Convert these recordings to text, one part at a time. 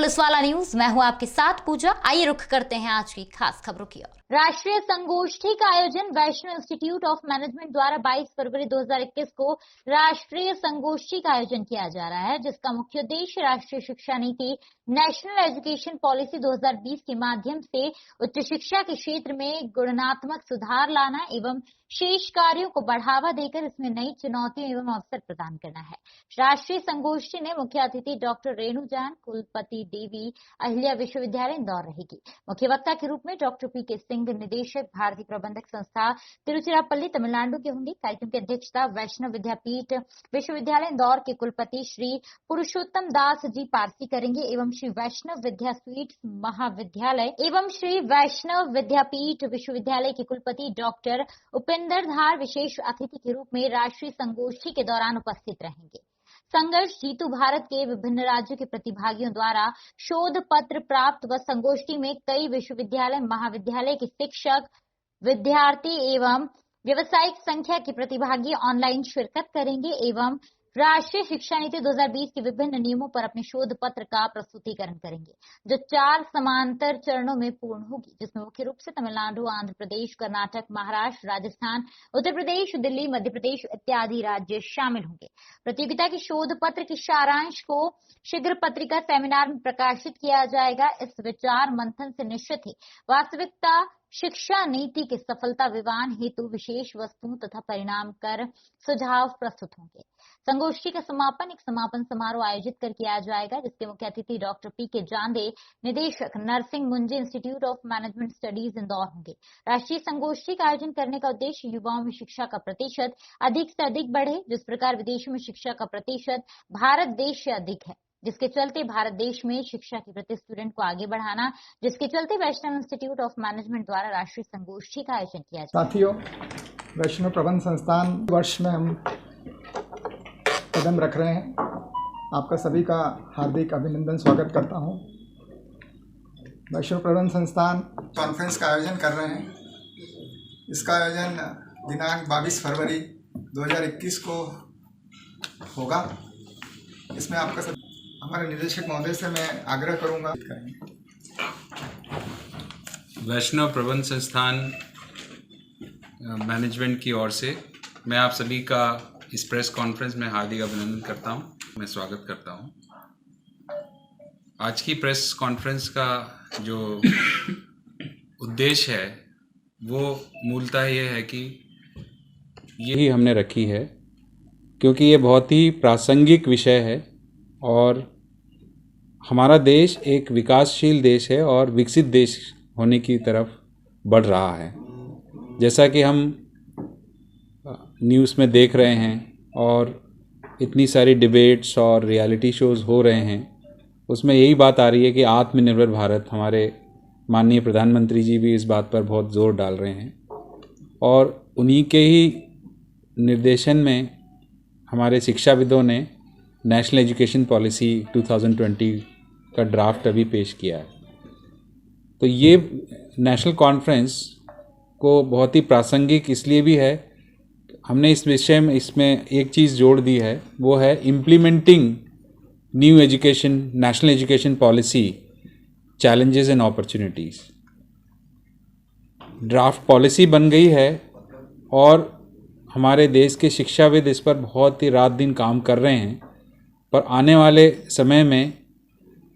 पुलिसवाला न्यूज, मैं हूं आपके साथ पूजा। आइए रुख करते हैं आज की खास खबरों की ओर। राष्ट्रीय संगोष्ठी का आयोजन वैष्णव इंस्टीट्यूट ऑफ मैनेजमेंट द्वारा 22 फरवरी 2021 को राष्ट्रीय संगोष्ठी का आयोजन किया जा रहा है, जिसका मुख्य उद्देश्य राष्ट्रीय शिक्षा नीति नेशनल एजुकेशन पॉलिसी 2020 के माध्यम से उच्च शिक्षा के क्षेत्र में गुणात्मक सुधार लाना एवं शेष कार्यों को बढ़ावा देकर इसमें नई चुनौतियों एवं अवसर प्रदान करना है। राष्ट्रीय संगोष्ठी में मुख्य अतिथि डॉक्टर रेणु जैन, कुलपति देवी अहिल्या विश्वविद्यालय इंदौर रहेगी। मुख्य वक्ता के रूप में डॉक्टर पी.के. सिंह, निदेशक भारतीय प्रबंधक संस्था तिरुचिरापल्ली तमिलनाडु के होंगे। कार्यक्रम की अध्यक्षता वैष्णव विद्यापीठ विश्वविद्यालय इंदौर के कुलपति श्री पुरुषोत्तम दास जी पारसी करेंगे एवं श्री वैष्णव विद्यापीठ महाविद्यालय एवं श्री वैष्णव विद्यापीठ विश्वविद्यालय के कुलपति डॉक्टर उपेंद्र धार विशेष अतिथि के रूप में राष्ट्रीय संगोष्ठी के दौरान उपस्थित रहेंगे। संघर्ष जीतू भारत के विभिन्न राज्यों के प्रतिभागियों द्वारा शोध पत्र प्राप्त व संगोष्ठी में कई विश्वविद्यालय महाविद्यालय के शिक्षक, विद्यार्थी एवं व्यावसायिक संख्या के प्रतिभागी ऑनलाइन शिरकत करेंगे एवं राष्ट्रीय शिक्षा नीति 2020 के विभिन्न नियमों पर अपने शोध पत्र का प्रस्तुतिकरण करेंगे, जो 4 समांतर चरणों में पूर्ण होगी, जिसमें मुख्य रूप से तमिलनाडु, आंध्र प्रदेश, कर्नाटक, महाराष्ट्र, राजस्थान, उत्तर प्रदेश, दिल्ली, मध्य प्रदेश इत्यादि राज्य शामिल होंगे। प्रतियोगिता के शोध पत्र के सारांश को शीघ्र पत्रिका सेमिनार में प्रकाशित किया जाएगा। इस विचार मंथन से निश्चित ही वास्तविकता शिक्षा नीति के सफलता विवान हेतु विशेष वस्तुओं तथा परिणाम कर सुझाव प्रस्तुत होंगे। संगोष्ठी का समापन एक समापन समारोह आयोजित कर किया जाएगा, जिसके मुख्य अतिथि डॉक्टर पी.के. जांदे, निदेशक Narsinh Munje institute of management studies Indore होंगे। राष्ट्रीय संगोष्ठी का आयोजन करने का उद्देश्य युवाओं में शिक्षा का प्रतिशत अधिक से अधिक बढ़े, जिस प्रकार विदेशों में शिक्षा का प्रतिशत भारत देश से अधिक है, जिसके चलते भारत देश में शिक्षा के प्रति स्टूडेंट को आगे बढ़ाना, जिसके चलते वैष्णव इंस्टीट्यूट ऑफ मैनेजमेंट द्वारा राष्ट्रीय संगोष्ठी का आयोजन किया जाए। साथियों, वैष्णव प्रबंध संस्थान वर्ष में हम कदम रख रहे हैं। आपका सभी का हार्दिक अभिनंदन स्वागत करता हूं। वैष्णव प्रबंध संस्थान कॉन्फ्रेंस का आयोजन कर रहे हैं। इसका आयोजन दिनांक 22 फरवरी 2021 को होगा। इसमें आपका हमारे निदेशक महोदय से मैं आग्रह करूंगा। वैष्णव प्रबंध संस्थान मैनेजमेंट की ओर से मैं आप सभी का इस प्रेस कॉन्फ्रेंस में हार्दिक अभिनंदन करता हूं, मैं स्वागत करता हूं। आज की प्रेस कॉन्फ्रेंस का जो उद्देश्य है वो मूलतः ये है कि यही हमने रखी है, क्योंकि ये बहुत ही प्रासंगिक विषय है और हमारा देश एक विकासशील देश है और विकसित देश होने की तरफ बढ़ रहा है। जैसा कि हम न्यूज़ में देख रहे हैं और इतनी सारी डिबेट्स और रियलिटी शोज़ हो रहे हैं, उसमें यही बात आ रही है कि आत्मनिर्भर भारत, हमारे माननीय प्रधानमंत्री जी भी इस बात पर बहुत ज़ोर डाल रहे हैं और उन्हीं के ही निर्देशन में हमारे शिक्षाविदों ने नेशनल एजुकेशन पॉलिसी 2020 का ड्राफ्ट अभी पेश किया है। तो ये नेशनल कॉन्फ्रेंस को बहुत ही प्रासंगिक इसलिए भी है, हमने इस विषय में इसमें एक चीज़ जोड़ दी है, वो है implementing new education national education policy challenges and opportunities. Draft policy बन गई है और हमारे देश के शिक्षाविद इस पर बहुत ही रात दिन काम कर रहे हैं, पर आने वाले समय में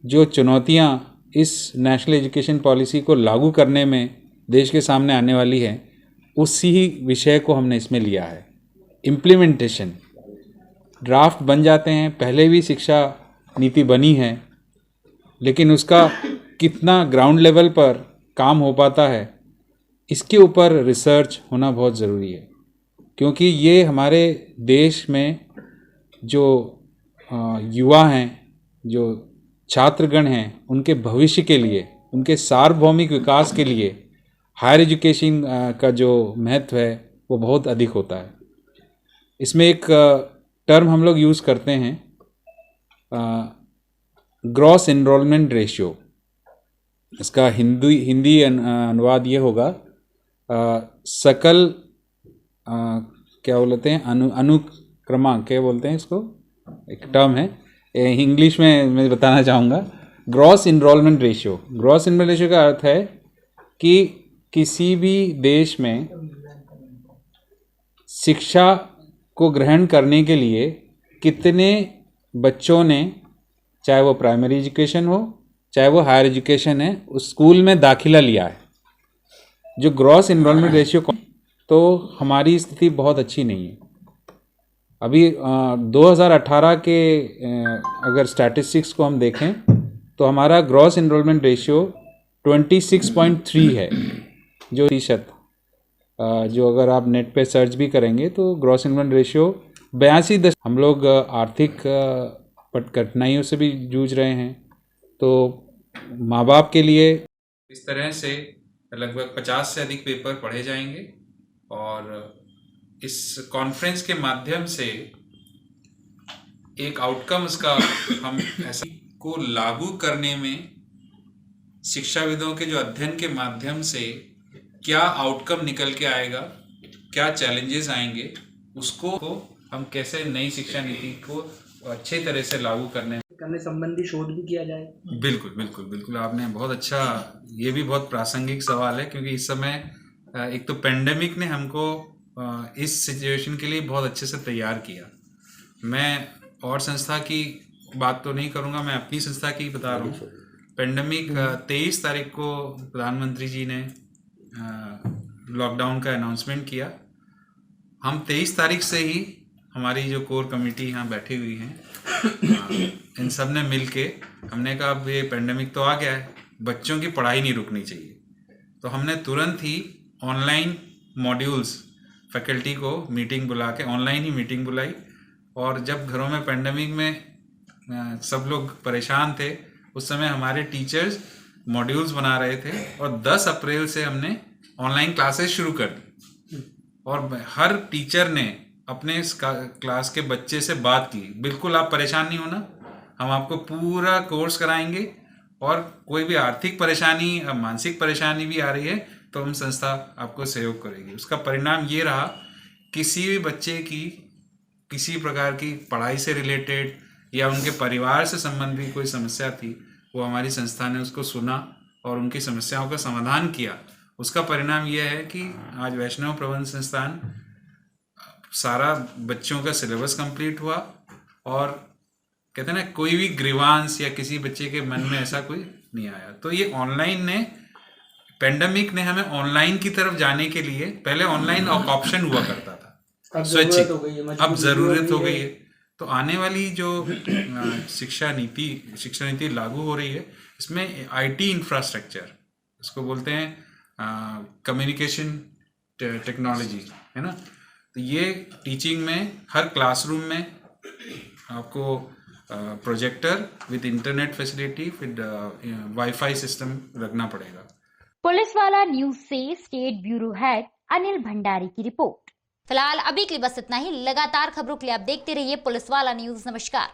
जो चुनौतियां इस नेशनल एजुकेशन पॉलिसी को लागू करने में देश के सामने आने वाली है, उसी विषय को हमने इसमें लिया है। इम्प्लीमेंटेशन, ड्राफ्ट बन जाते हैं, पहले भी शिक्षा नीति बनी है, लेकिन उसका कितना ग्राउंड लेवल पर काम हो पाता है, इसके ऊपर रिसर्च होना बहुत ज़रूरी है, क्योंकि ये हमारे देश में जो युवा हैं, जो छात्रगण हैं, उनके भविष्य के लिए, उनके सार्वभौमिक विकास के लिए हायर एजुकेशन का जो महत्व है वो बहुत अधिक होता है। इसमें एक टर्म हम लोग यूज़ करते हैं, ग्रॉस एनरोलमेंट रेशियो। इसका हिंदी अनुवाद ये होगा सकल क्या बोलते हैं, अनुक्रमांक क्या बोलते हैं इसको, एक टर्म है, इंग्लिश में मैं बताना चाहूँगा gross enrolment ratio. Gross enrolment ratio का अर्थ है कि किसी भी देश में शिक्षा को ग्रहण करने के लिए कितने बच्चों ने, चाहे वो प्राइमरी एजुकेशन हो चाहे वो हायर एजुकेशन है, उस स्कूल में दाखिला लिया है। जो ग्रॉस इनरोलमेंट रेशियो, तो हमारी स्थिति बहुत अच्छी नहीं है। अभी 2018 के अगर स्टैटिस्टिक्स को हम देखें तो हमारा ग्रॉस इनरोलमेंट रेशियो 26.3 है, जो प्रतिशत, जो अगर आप नेट पे सर्च भी करेंगे तो ग्रॉस इनरोलमेंट रेशियो 82। हम लोग आर्थिक कठिनाइयों से भी जूझ रहे हैं, तो माँ बाप के लिए इस तरह से लगभग 50 से अधिक पेपर पढ़े जाएंगे और इस कॉन्फ्रेंस के माध्यम से एक आउटकम उसका हम ऐसे को लागू करने में शिक्षाविदों के जो अध्ययन के माध्यम से क्या आउटकम निकल के आएगा, क्या चैलेंजेस आएंगे, उसको हम कैसे नई शिक्षा नीति को अच्छे तरह से लागू करने संबंधी शोध भी किया जाए। बिल्कुल बिल्कुल बिल्कुल, आपने बहुत अच्छा, ये भी बहुत प्रासंगिक सवाल है, क्योंकि इस समय एक तो पेंडेमिक ने हमको इस सिचुएशन के लिए बहुत अच्छे से तैयार किया। मैं और संस्था की बात तो नहीं करूंगा, मैं अपनी संस्था की बता रहा हूँ। पेंडेमिक 23 तारीख को प्रधानमंत्री जी ने लॉकडाउन का अनाउंसमेंट किया। हम 23 तारीख से ही हमारी जो कोर कमेटी यहाँ बैठी हुई हैं, इन सब ने मिल के हमने कहा अब ये पेंडेमिक तो आ गया है, बच्चों की पढ़ाई नहीं रुकनी चाहिए। तो हमने तुरंत ही ऑनलाइन मॉड्यूल्स, फैकल्टी को मीटिंग बुला के ऑनलाइन ही मीटिंग बुलाई। और जब घरों में पेंडेमिक में सब लोग परेशान थे, उस समय हमारे टीचर्स मॉड्यूल्स बना रहे थे और 10 अप्रैल से हमने ऑनलाइन क्लासेस शुरू कर दी। और हर टीचर ने अपने क्लास के बच्चे से बात की, बिल्कुल आप परेशान नहीं होना, हम आपको पूरा कोर्स कराएंगे और कोई भी आर्थिक परेशानी, मानसिक परेशानी भी आ रही है तो हम संस्था आपको सहयोग करेगी। उसका परिणाम ये रहा, किसी भी बच्चे की किसी प्रकार की पढ़ाई से रिलेटेड या उनके परिवार से संबंधित कोई समस्या थी, वो हमारी संस्था ने उसको सुना और उनकी समस्याओं का समाधान किया। उसका परिणाम यह है कि आज वैष्णव प्रबंध संस्थान सारा बच्चों का सिलेबस कंप्लीट हुआ और कहते हैं ना, कोई भी ग्रीवांस या किसी बच्चे के मन में ऐसा कोई नहीं आया। तो ये ऑनलाइन ने, पेंडेमिक ने हमें ऑनलाइन की तरफ जाने के लिए, पहले ऑनलाइन ऑप्शन हुआ करता था, स्वैच्छिक, अब जरूरत हो गई है। तो आने वाली जो शिक्षा नीति लागू हो रही है, इसमें आईटी इंफ्रास्ट्रक्चर, इसको बोलते हैं कम्युनिकेशन टेक्नोलॉजी, है ना। तो ये टीचिंग में हर क्लासरूम में आपको projector with internet facility with wifi system रखना पड़ेगा। पुलिसवाला न्यूज से state bureau head Anil Bhandari की रिपोर्ट। फिलहाल अभी के लिए बस इतना ही। लगातार खबरों के लिए आप देखते रहिए पुलिसवाला न्यूज। नमस्कार।